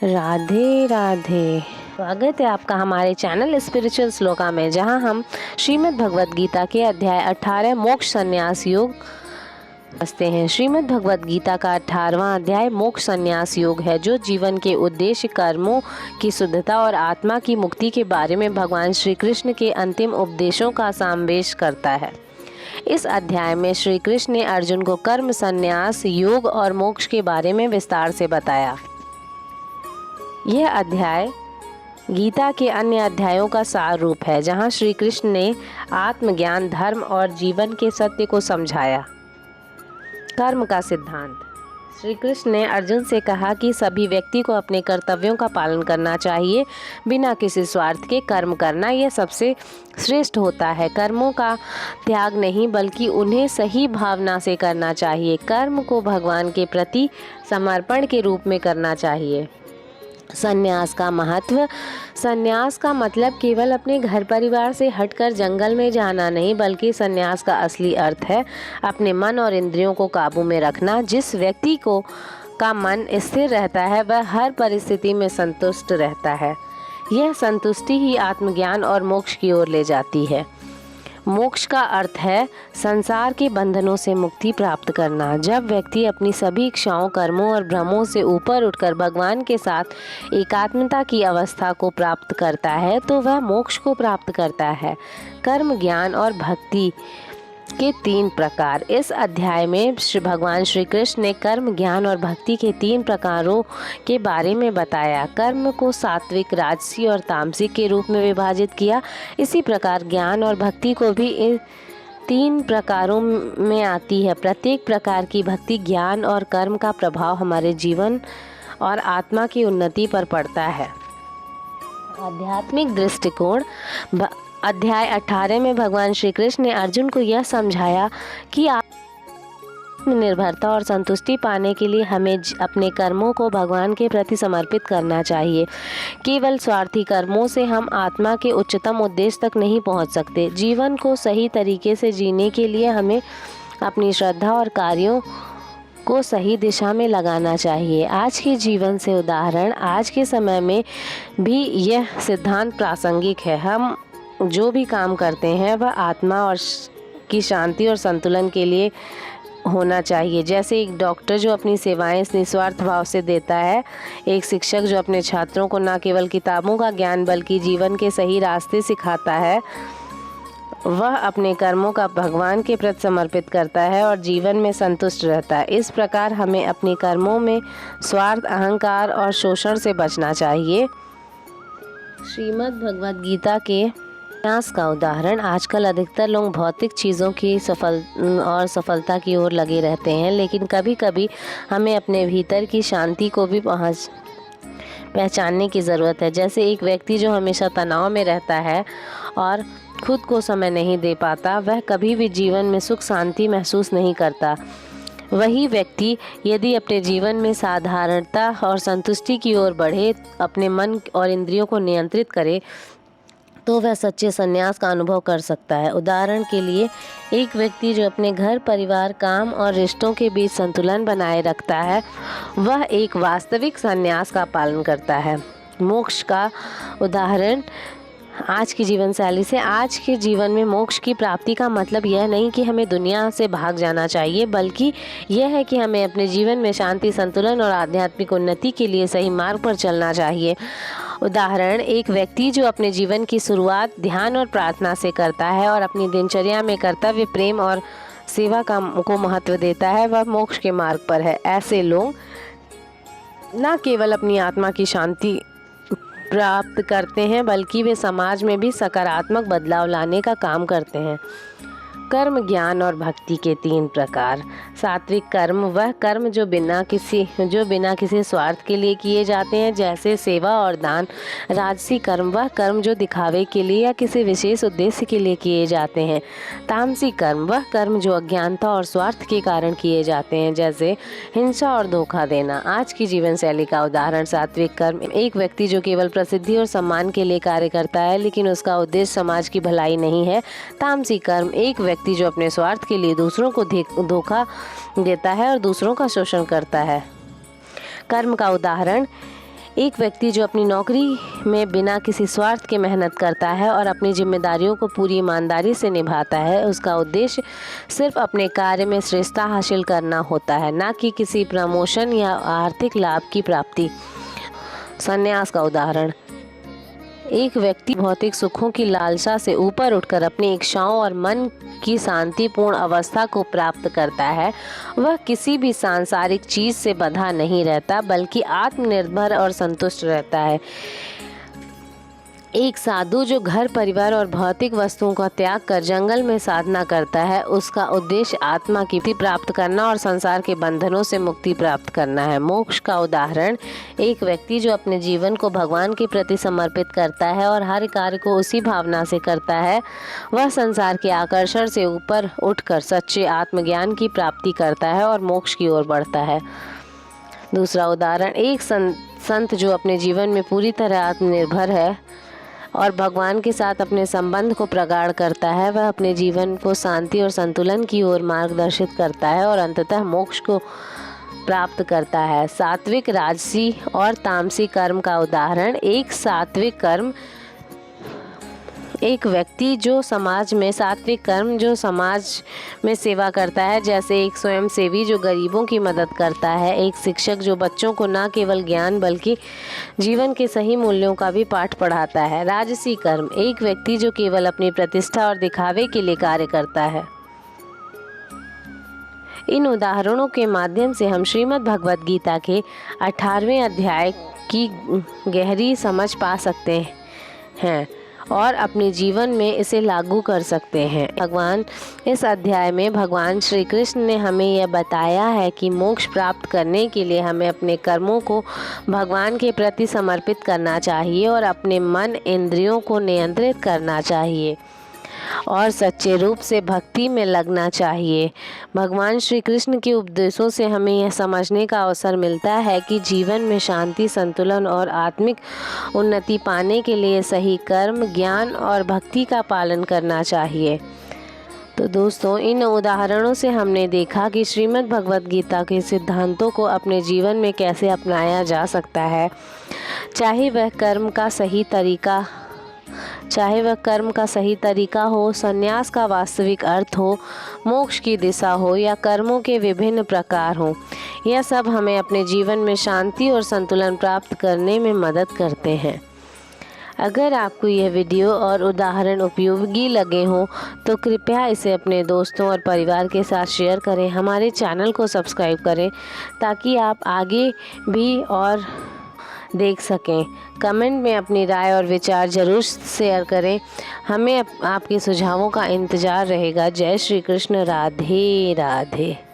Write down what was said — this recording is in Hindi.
राधे राधे। स्वागत है आपका हमारे चैनल स्पिरिचुअल श्लोका में, जहां हम श्रीमद् भगवद गीता के अध्याय 18 मोक्ष संन्यास योग समझते हैं। श्रीमद् भगवद गीता का 18वां अध्याय मोक्ष संन्यास योग है, जो जीवन के उद्देश्य, कर्मों की शुद्धता और आत्मा की मुक्ति के बारे में भगवान श्री कृष्ण के अंतिम उपदेशों का समावेश करता है। इस अध्याय में श्री कृष्ण ने अर्जुन को कर्म संन्यास योग और मोक्ष के बारे में विस्तार से बताया। यह अध्याय गीता के अन्य अध्यायों का सार रूप है, जहां श्री कृष्ण ने आत्मज्ञान, धर्म और जीवन के सत्य को समझाया। कर्म का सिद्धांत। श्री कृष्ण ने अर्जुन से कहा कि सभी व्यक्ति को अपने कर्तव्यों का पालन करना चाहिए। बिना किसी स्वार्थ के कर्म करना यह सबसे श्रेष्ठ होता है। कर्मों का त्याग नहीं, बल्कि उन्हें सही भावना से करना चाहिए। कर्म को भगवान के प्रति समर्पण के रूप में करना चाहिए। संन्यास का महत्व। संन्यास का मतलब केवल अपने घर परिवार से हटकर जंगल में जाना नहीं, बल्कि संन्यास का असली अर्थ है अपने मन और इंद्रियों को काबू में रखना। जिस व्यक्ति का मन स्थिर रहता है, वह हर परिस्थिति में संतुष्ट रहता है। यह संतुष्टि ही आत्मज्ञान और मोक्ष की ओर ले जाती है। मोक्ष का अर्थ है संसार के बंधनों से मुक्ति प्राप्त करना। जब व्यक्ति अपनी सभी इच्छाओं, कर्मों और भ्रमों से ऊपर उठकर भगवान के साथ एकात्मता की अवस्था को प्राप्त करता है, तो वह मोक्ष को प्राप्त करता है। कर्म, ज्ञान और भक्ति के 3 प्रकार। इस अध्याय में भगवान श्री कृष्ण ने कर्म, ज्ञान और भक्ति के 3 प्रकारों के बारे में बताया। कर्म को सात्विक, राजसी और तामसिक के रूप में विभाजित किया। इसी प्रकार ज्ञान और भक्ति को भी इन 3 प्रकारों में आती है। प्रत्येक प्रकार की भक्ति, ज्ञान और कर्म का प्रभाव हमारे जीवन और आत्मा की उन्नति पर पड़ता है। आध्यात्मिक दृष्टिकोण। अध्याय 18 में भगवान श्री कृष्ण ने अर्जुन को यह समझाया कि आत्मनिर्भरता और संतुष्टि पाने के लिए हमें अपने कर्मों को भगवान के प्रति समर्पित करना चाहिए। केवल स्वार्थी कर्मों से हम आत्मा के उच्चतम उद्देश्य तक नहीं पहुंच सकते। जीवन को सही तरीके से जीने के लिए हमें अपनी श्रद्धा और कार्यों को सही दिशा में लगाना चाहिए। आज के जीवन से उदाहरण। आज के समय में भी यह सिद्धांत प्रासंगिक है। हम जो भी काम करते हैं वह आत्मा और की शांति और संतुलन के लिए होना चाहिए। जैसे एक डॉक्टर जो अपनी सेवाएं निस्वार्थ भाव से देता है, एक शिक्षक जो अपने छात्रों को न केवल किताबों का ज्ञान बल्कि जीवन के सही रास्ते सिखाता है, वह अपने कर्मों का भगवान के प्रति समर्पित करता है और जीवन में संतुष्ट रहता है। इस प्रकार हमें अपने कर्मों में स्वार्थ, अहंकार और शोषण से बचना चाहिए। श्रीमद् भगवद गीता के संन्यास का उदाहरण। आजकल अधिकतर लोग भौतिक चीज़ों की सफलता की ओर लगे रहते हैं, लेकिन कभी कभी हमें अपने भीतर की शांति को भी पहचानने की ज़रूरत है। जैसे एक व्यक्ति जो हमेशा तनाव में रहता है और खुद को समय नहीं दे पाता, वह कभी भी जीवन में सुख शांति महसूस नहीं करता। वही व्यक्ति यदि अपने जीवन में साधारणता और संतुष्टि की ओर बढ़े, अपने मन और इंद्रियों को नियंत्रित करे, तो वह सच्चे संन्यास का अनुभव कर सकता है। उदाहरण के लिए, एक व्यक्ति जो अपने घर, परिवार, काम और रिश्तों के बीच संतुलन बनाए रखता है, वह एक वास्तविक संन्यास का पालन करता है। मोक्ष का उदाहरण। आज की जीवन शैली से। आज के जीवन में मोक्ष की प्राप्ति का मतलब यह नहीं कि हमें दुनिया से भाग जाना चाहिए, बल्कि यह है कि हमें अपने जीवन में शांति, संतुलन और आध्यात्मिक उन्नति के लिए सही मार्ग पर चलना चाहिए। उदाहरण, एक व्यक्ति जो अपने जीवन की शुरुआत ध्यान और प्रार्थना से करता है और अपनी दिनचर्या में कर्तव्य, प्रेम और सेवा को महत्व देता है, वह मोक्ष के मार्ग पर है। ऐसे लोग न केवल अपनी आत्मा की शांति प्राप्त करते हैं, बल्कि वे समाज में भी सकारात्मक बदलाव लाने का काम करते हैं। कर्म, ज्ञान और भक्ति के 3 प्रकार। सात्विक कर्म। वह कर्म जो बिना किसी स्वार्थ के लिए किए जाते हैं, जैसे सेवा और दान। राजसी कर्म। वह कर्म जो दिखावे के लिए या किसी विशेष उद्देश्य के लिए किए जाते हैं। तामसिक कर्म। वह कर्म जो अज्ञानता और स्वार्थ के कारण किए जाते हैं, जैसे हिंसा और धोखा देना। आज की जीवन शैली का उदाहरण। सात्विक कर्म। एक व्यक्ति जो केवल प्रसिद्धि और सम्मान के लिए कार्य करता है, लेकिन उसका उद्देश्य समाज की भलाई नहीं है। तामसिक कर्म। एक व्यक्ति जो अपने स्वार्थ के लिए दूसरों को धोखा देता है और दूसरों का शोषण करता है। कर्म का उदाहरण। एक व्यक्ति जो अपनी नौकरी में बिना किसी स्वार्थ के मेहनत करता है और अपनी जिम्मेदारियों को पूरी ईमानदारी से निभाता है, उसका उद्देश्य सिर्फ अपने कार्य में श्रेष्ठता हासिल करना होता है, ना कि किसी प्रमोशन या आर्थिक लाभ की प्राप्ति। संन्यास का उदाहरण। एक व्यक्ति भौतिक सुखों की लालसा से ऊपर उठकर अपनी इच्छाओं और मन की शांतिपूर्ण अवस्था को प्राप्त करता है। वह किसी भी सांसारिक चीज़ से बंधा नहीं रहता, बल्कि आत्मनिर्भर और संतुष्ट रहता है। एक साधु जो घर परिवार और भौतिक वस्तुओं का त्याग कर जंगल में साधना करता है, उसका उद्देश्य आत्मा की मुक्ति प्राप्त करना और संसार के बंधनों से मुक्ति प्राप्त करना है। मोक्ष का उदाहरण। एक व्यक्ति जो अपने जीवन को भगवान के प्रति समर्पित करता है और हर कार्य को उसी भावना से करता है, वह संसार के आकर्षण से ऊपर उठकर सच्चे आत्मज्ञान की प्राप्ति करता है और मोक्ष की ओर बढ़ता है। दूसरा उदाहरण। एक संत जो अपने जीवन में पूरी तरह आत्मनिर्भर है और भगवान के साथ अपने संबंध को प्रगाढ़ करता है, वह अपने जीवन को शांति और संतुलन की ओर मार्गदर्शित करता है और अंततः मोक्ष को प्राप्त करता है। सात्विक, राजसी और तामसी कर्म का उदाहरण। एक सात्विक कर्म। एक व्यक्ति जो समाज में सात्विक कर्म जो समाज में सेवा करता है, जैसे एक स्वयंसेवी जो गरीबों की मदद करता है, एक शिक्षक जो बच्चों को न केवल ज्ञान बल्कि जीवन के सही मूल्यों का भी पाठ पढ़ाता है। राजसी कर्म। एक व्यक्ति जो केवल अपनी प्रतिष्ठा और दिखावे के लिए कार्य करता है। इन उदाहरणों के माध्यम से हम श्रीमद् भगवद गीता के 18वें अध्याय की गहरी समझ पा सकते हैं और अपने जीवन में इसे लागू कर सकते हैं। इस अध्याय में भगवान श्री कृष्ण ने हमें यह बताया है कि मोक्ष प्राप्त करने के लिए हमें अपने कर्मों को भगवान के प्रति समर्पित करना चाहिए और अपने मन इंद्रियों को नियंत्रित करना चाहिए और सच्चे रूप से भक्ति में लगना चाहिए। भगवान श्री कृष्ण के उपदेशों से हमें यह समझने का अवसर मिलता है कि जीवन में शांति, संतुलन और आत्मिक उन्नति पाने के लिए सही कर्म, ज्ञान और भक्ति का पालन करना चाहिए। तो दोस्तों, इन उदाहरणों से हमने देखा कि श्रीमद् भगवद गीता के सिद्धांतों को अपने जीवन में कैसे अपनाया जा सकता है, चाहे वह कर्म का सही तरीका हो, संन्यास का वास्तविक अर्थ हो, मोक्ष की दिशा हो या कर्मों के विभिन्न प्रकार हो। यह सब हमें अपने जीवन में शांति और संतुलन प्राप्त करने में मदद करते हैं। अगर आपको यह वीडियो और उदाहरण उपयोगी लगे हों तो कृपया इसे अपने दोस्तों और परिवार के साथ शेयर करें। हमारे चैनल को सब्सक्राइब करें ताकि आप आगे भी और देख सकें। कमेंट में अपनी राय और विचार ज़रूर शेयर करें। हमें आपके सुझावों का इंतज़ार रहेगा। जय श्री कृष्ण। राधे राधे।